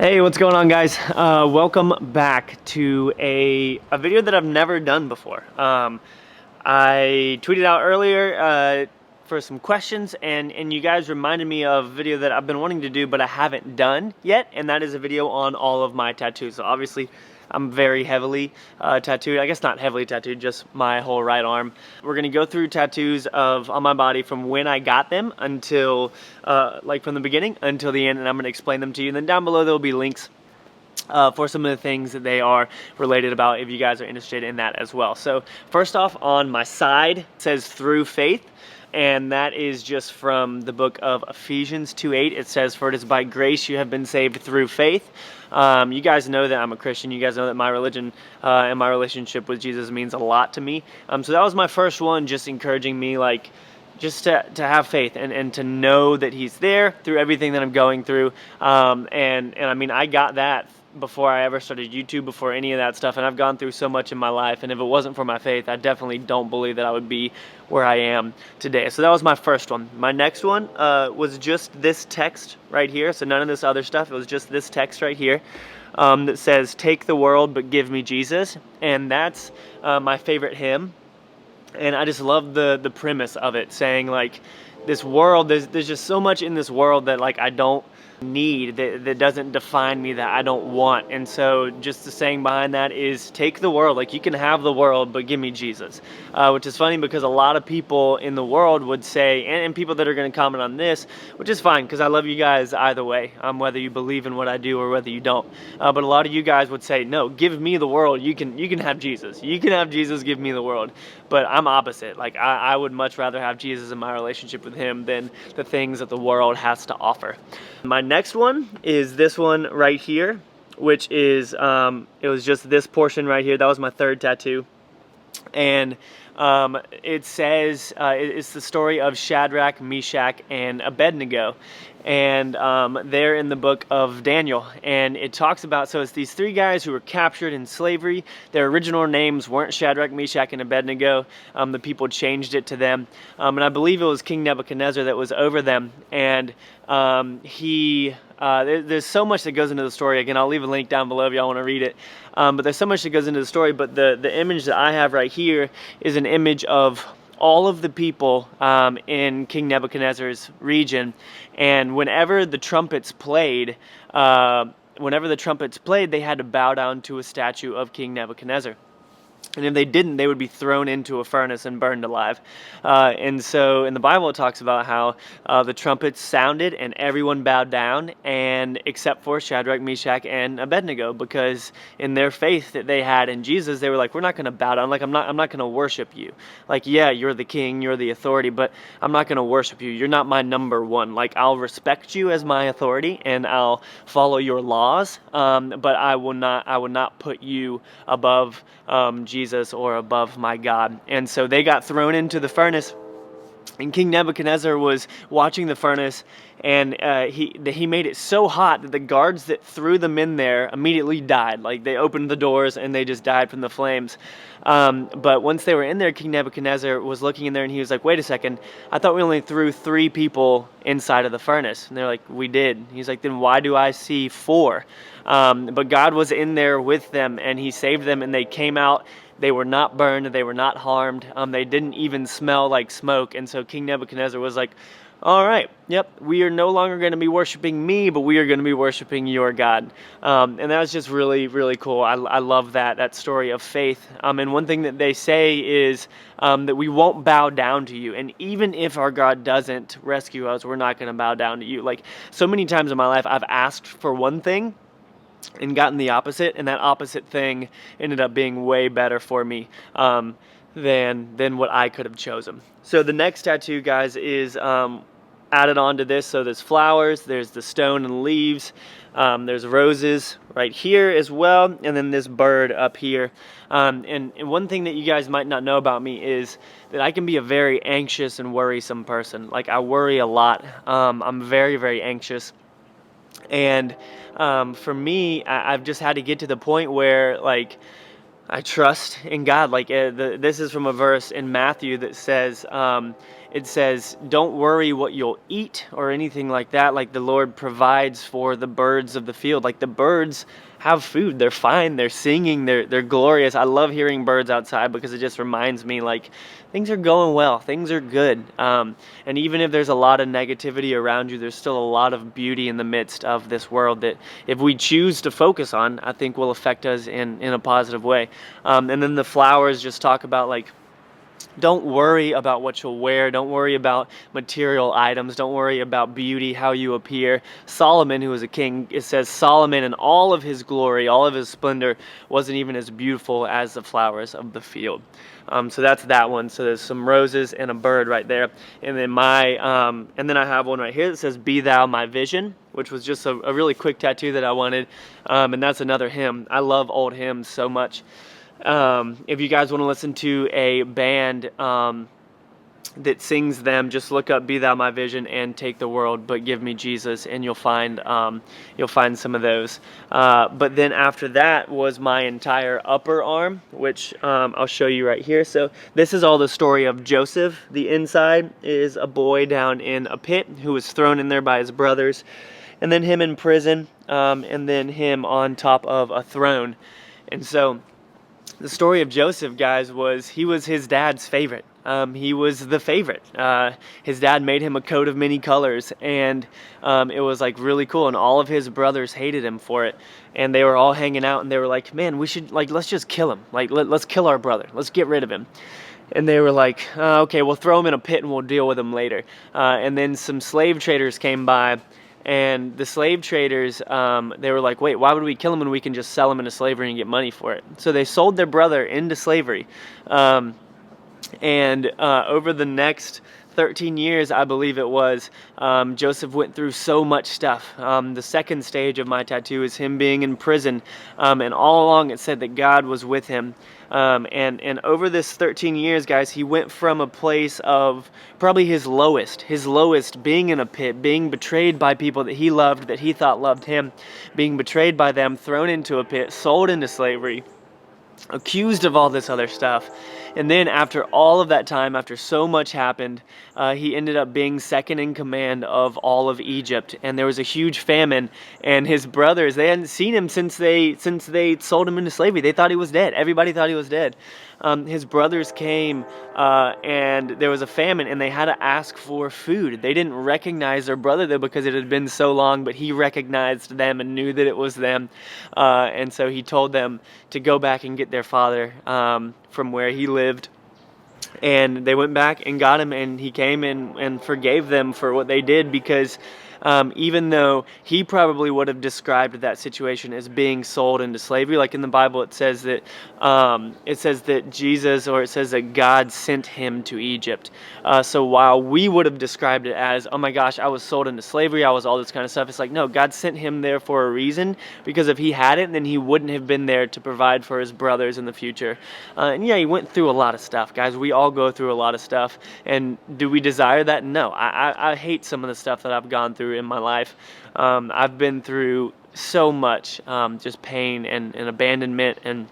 Hey, what's going on, guys? Welcome back to a video that I've never done before. I tweeted out earlier for some questions, and you guys reminded me of a video that I've been wanting to do but I haven't done yet, and that is a video on all of my tattoos. So obviously I'm very heavily tattooed. I guess not heavily tattooed, just my whole right arm. We're gonna go through tattoos on my body from when I got them until, like from the beginning until the end, and I'm gonna explain them to you. And then down below there'll be links for some of the things that they are related about if you guys are interested in that as well. So first off, on my side, it says through faith. And that is just from the book of Ephesians 2:8. It says, "For it is by grace you have been saved through faith." You guys know that I'm a Christian. You guys know that my religion and my relationship with Jesus means a lot to me. So that was my first one, just encouraging me, like, just to have faith and to know that he's there through everything that I'm going through. And I mean, I got that before I ever started YouTube, before any of that stuff, and I've gone through so much in my life, and if it wasn't for my faith, I definitely don't believe that I would be where I am today. So that was my first one. My next one was just this text right here, so none of this other stuff. It was just this text right here that says, "Take the world, but give me Jesus," and that's my favorite hymn. And I just love the premise of it, saying like, this world, there's just so much in this world that like I don't need, that doesn't define me, that I don't want. And so just the saying behind that is, take the world, like you can have the world, but give me Jesus. Which is funny because a lot of people in the world would say, and people that are going to comment on this, which is fine because I love you guys either way, whether you believe in what I do or whether you don't. But a lot of you guys would say, no, give me the world, you can have Jesus. You can have Jesus, give me the world. But I'm opposite. Like I would much rather have Jesus in my relationship with him than the things that the world has to offer. My next one is this one right here, which is, it was just this portion right here. That was my third tattoo. And it says, it's the story of Shadrach, Meshach, and Abednego. And they're in the book of Daniel. And it talks about, so it's these three guys who were captured in slavery. Their original names weren't Shadrach, Meshach, and Abednego. The people changed it to them. And I believe it was King Nebuchadnezzar that was over them. And there's so much that goes into the story. Again, I'll leave a link down below if y'all want to read it. But there's so much that goes into the story. But the image that I have right here is an image of all of the people in King Nebuchadnezzar's region. And whenever the trumpets played, they had to bow down to a statue of King Nebuchadnezzar. And if they didn't, they would be thrown into a furnace and burned alive. And so in the Bible, it talks about how the trumpets sounded and everyone bowed down, and except for Shadrach, Meshach, and Abednego, because in their faith that they had in Jesus, they were like, we're not going to bow down. Like, I'm not going to worship you. Like, yeah, you're the king, you're the authority, but I'm not going to worship you. You're not my number one. Like, I'll respect you as my authority and I'll follow your laws, but I will not put you above Jesus or above my God. And so they got thrown into the furnace, and King Nebuchadnezzar was watching the furnace, and he made it so hot that the guards that threw them in there immediately died. Like, they opened the doors and they just died from the flames. But once they were in there, King Nebuchadnezzar was looking in there and he was like, wait a second, I thought we only threw 3 people inside of the furnace. And they're like, we did. He's like, then why do I see 4? But God was in there with them, and he saved them, and they came out. They were not burned, they were not harmed, they didn't even smell like smoke. And so King Nebuchadnezzar was like, all right, yep, we are no longer going to be worshiping me, but we are going to be worshiping your God. And that was just really, really cool. I love that story of faith. And one thing that they say is that we won't bow down to you. And even if our God doesn't rescue us, we're not going to bow down to you. Like, so many times in my life, I've asked for one thing and gotten the opposite, and that opposite thing ended up being way better for me than what I could have chosen. So the next tattoo, guys, is added on to this. So there's flowers, there's the stone and leaves, there's roses right here as well, and then this bird up here. And one thing that you guys might not know about me is that I can be a very anxious and worrisome person. Like, I worry a lot. I'm very, very anxious. And for me, I've just had to get to the point where, like, I trust in God. Like, this is from a verse in Matthew that says, it says, don't worry what you'll eat or anything like that. Like the Lord provides for the birds of the field. Like the birds have food. They're fine. They're singing. They're glorious. I love hearing birds outside because it just reminds me like things are going well. Things are good. And even if there's a lot of negativity around you, there's still a lot of beauty in the midst of this world that if we choose to focus on, I think will affect us in a positive way. And then the flowers just talk about like, don't worry about what you'll wear. Don't worry about material items. Don't worry about beauty, how you appear. Solomon, who was a king, it says Solomon in all of his glory, all of his splendor, wasn't even as beautiful as the flowers of the field. So that's that one. So there's some roses and a bird right there. And then and then I have one right here that says, "Be thou my vision," which was just a really quick tattoo that I wanted. And that's another hymn. I love old hymns so much. If you guys want to listen to a band that sings them, just look up "Be Thou My Vision" and "Take the World, But Give Me Jesus," and you'll find some of those. But then after that was my entire upper arm, which I'll show you right here. So this is all the story of Joseph. The inside is a boy down in a pit who was thrown in there by his brothers, and then him in prison, and then him on top of a throne. And so the story of Joseph, guys, was he was his dad's favorite. He was the favorite. His dad made him a coat of many colors, and it was like really cool. And all of his brothers hated him for it. And they were all hanging out, and they were like, "Man, we should let's just kill him. Let's kill our brother. Let's get rid of him." And they were like, "Okay, we'll throw him in a pit, and we'll deal with him later." And then some slave traders came by. And the slave traders, they were like, "Wait, why would we kill him when we can just sell him into slavery and get money for it?" So they sold their brother into slavery. Over the next 13 years, I believe it was, Joseph went through so much stuff. The second stage of my tattoo is him being in prison. And all along it said that God was with him. And over this 13 years, guys, he went from a place of probably his lowest being in a pit, being betrayed by people that he loved, that he thought loved him, being betrayed by them, thrown into a pit, sold into slavery, accused of all this other stuff. And then after all of that time, after so much happened, he ended up being second in command of all of Egypt. And there was a huge famine, and his brothers, they hadn't seen him since they sold him into slavery. They thought he was dead. Everybody thought he was dead. His brothers came, and there was a famine, and they had to ask for food. They didn't recognize their brother though, because it had been so long, but he recognized them and knew that it was them. And so he told them to go back and get their father from where he lived. And they went back and got him, and he came and forgave them for what they did, because even though he probably would have described that situation as being sold into slavery, like in the Bible it says that Jesus, or it says that God sent him to Egypt. So while we would have described it as, "Oh my gosh, I was sold into slavery, I was all this kind of stuff," it's like, no, God sent him there for a reason, because if he hadn't, then he wouldn't have been there to provide for his brothers in the future. And yeah, he went through a lot of stuff, guys. We all go through a lot of stuff. And do we desire that? No. I hate some of the stuff that I've gone through in my life. I've been through so much, just pain and abandonment and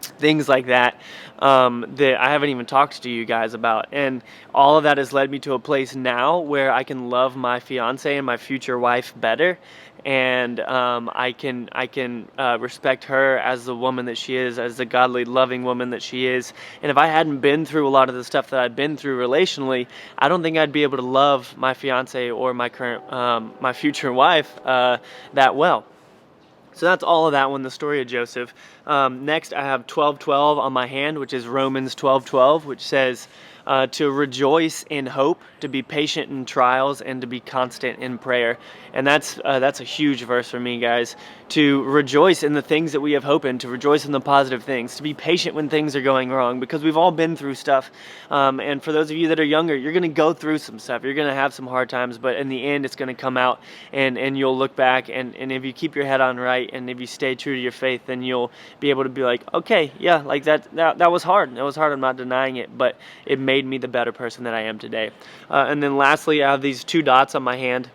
things like that, that I haven't even talked to you guys about. And all of that has led me to a place now where I can love my fiance and my future wife better. And I can respect her as the woman that she is, as the godly, loving woman that she is. And if I hadn't been through a lot of the stuff that I've been through relationally, I don't think I'd be able to love my fiance or my future wife that well. So that's all of that one, the story of Joseph. Next, I have 12:12 on my hand, which is Romans 12:12, which says to rejoice in hope, to be patient in trials, and to be constant in prayer. And that's a huge verse for me, guys. To rejoice in the things that we have hope in, to rejoice in the positive things, to be patient when things are going wrong, because we've all been through stuff. And for those of you that are younger, you're going to go through some stuff. You're going to have some hard times, but in the end, it's going to come out, and you'll look back, and if you keep your head on right, and if you stay true to your faith, then you'll be able to be like, okay, yeah, like that was hard. It was hard. I'm not denying it, but it made me the better person that I am today. And then lastly, I have these two dots on my hand,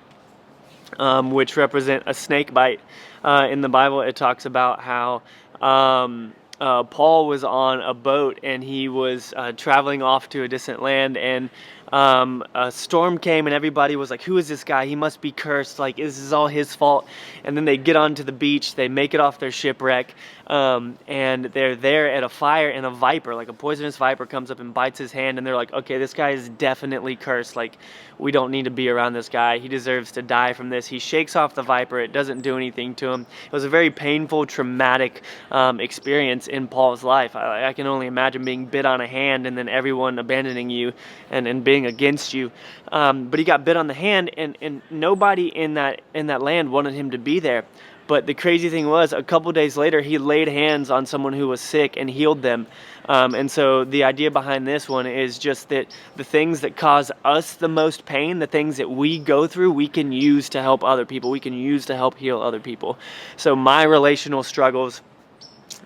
which represent a snake bite. In the Bible, it talks about how Paul was on a boat, and he was traveling off to a distant land, and a storm came and everybody was like, who is this guy? He must be cursed. Like, this is all his fault. And then they get onto the beach, they make it off their shipwreck, and they're there at a fire, and a viper, like a poisonous viper, comes up and bites his hand, and they're like, okay, this guy is definitely cursed. Like, we don't need to be around this guy. He deserves to die from this. He shakes off the viper. It doesn't do anything to him. It was a very painful, traumatic experience in Paul's life. I can only imagine being bit on a hand and then everyone abandoning you and being against you. But he got bit on the hand, and nobody in that land wanted him to be there. But the crazy thing was, a couple days later, he laid hands on someone who was sick and healed them. And so the idea behind this one is just that the things that cause us the most pain, the things that we go through, we can use to help other people. We can use to help heal other people. So my relational struggles,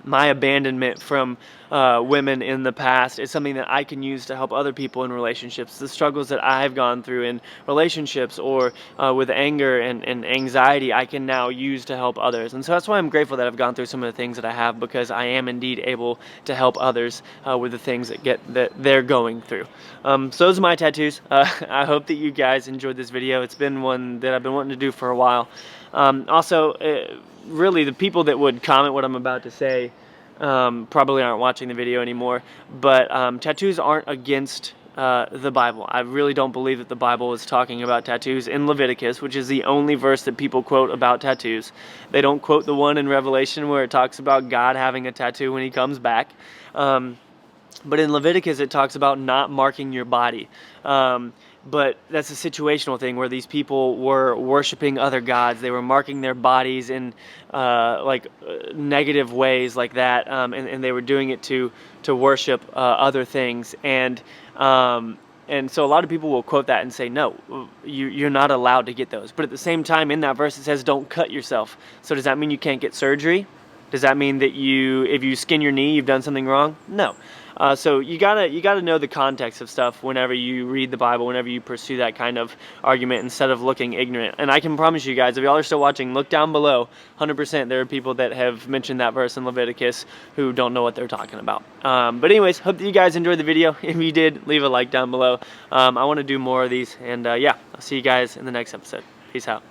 my abandonment from women in the past is something that I can use to help other people in relationships. The struggles that I've gone through in relationships or with anger and anxiety, I can now use to help others. And so that's why I'm grateful that I've gone through some of the things that I have, because I am indeed able to help others with the things that they're going through. So those are my tattoos. I hope that you guys enjoyed this video. It's been one that I've been wanting to do for a while. Really, the people that would comment what I'm about to say probably aren't watching the video anymore, but tattoos aren't against the Bible. I really don't believe that the Bible is talking about tattoos in Leviticus, which is the only verse that people quote about tattoos. They don't quote the one in Revelation where it talks about God having a tattoo when he comes back. But in Leviticus, it talks about not marking your body. But that's a situational thing where these people were worshiping other gods. They were marking their bodies in negative ways like that, and they were doing it to worship other things. And so a lot of people will quote that and say, no, you're not allowed to get those. But at the same time, in that verse, it says, don't cut yourself. So does that mean you can't get surgery? Does that mean that if you skin your knee, you've done something wrong? No. So you gotta know the context of stuff whenever you read the Bible, whenever you pursue that kind of argument, instead of looking ignorant. And I can promise you guys, if y'all are still watching, look down below. 100% there are people that have mentioned that verse in Leviticus who don't know what they're talking about. But anyways, hope that you guys enjoyed the video. If you did, leave a like down below. I want to do more of these, and yeah, I'll see you guys in the next episode. Peace out.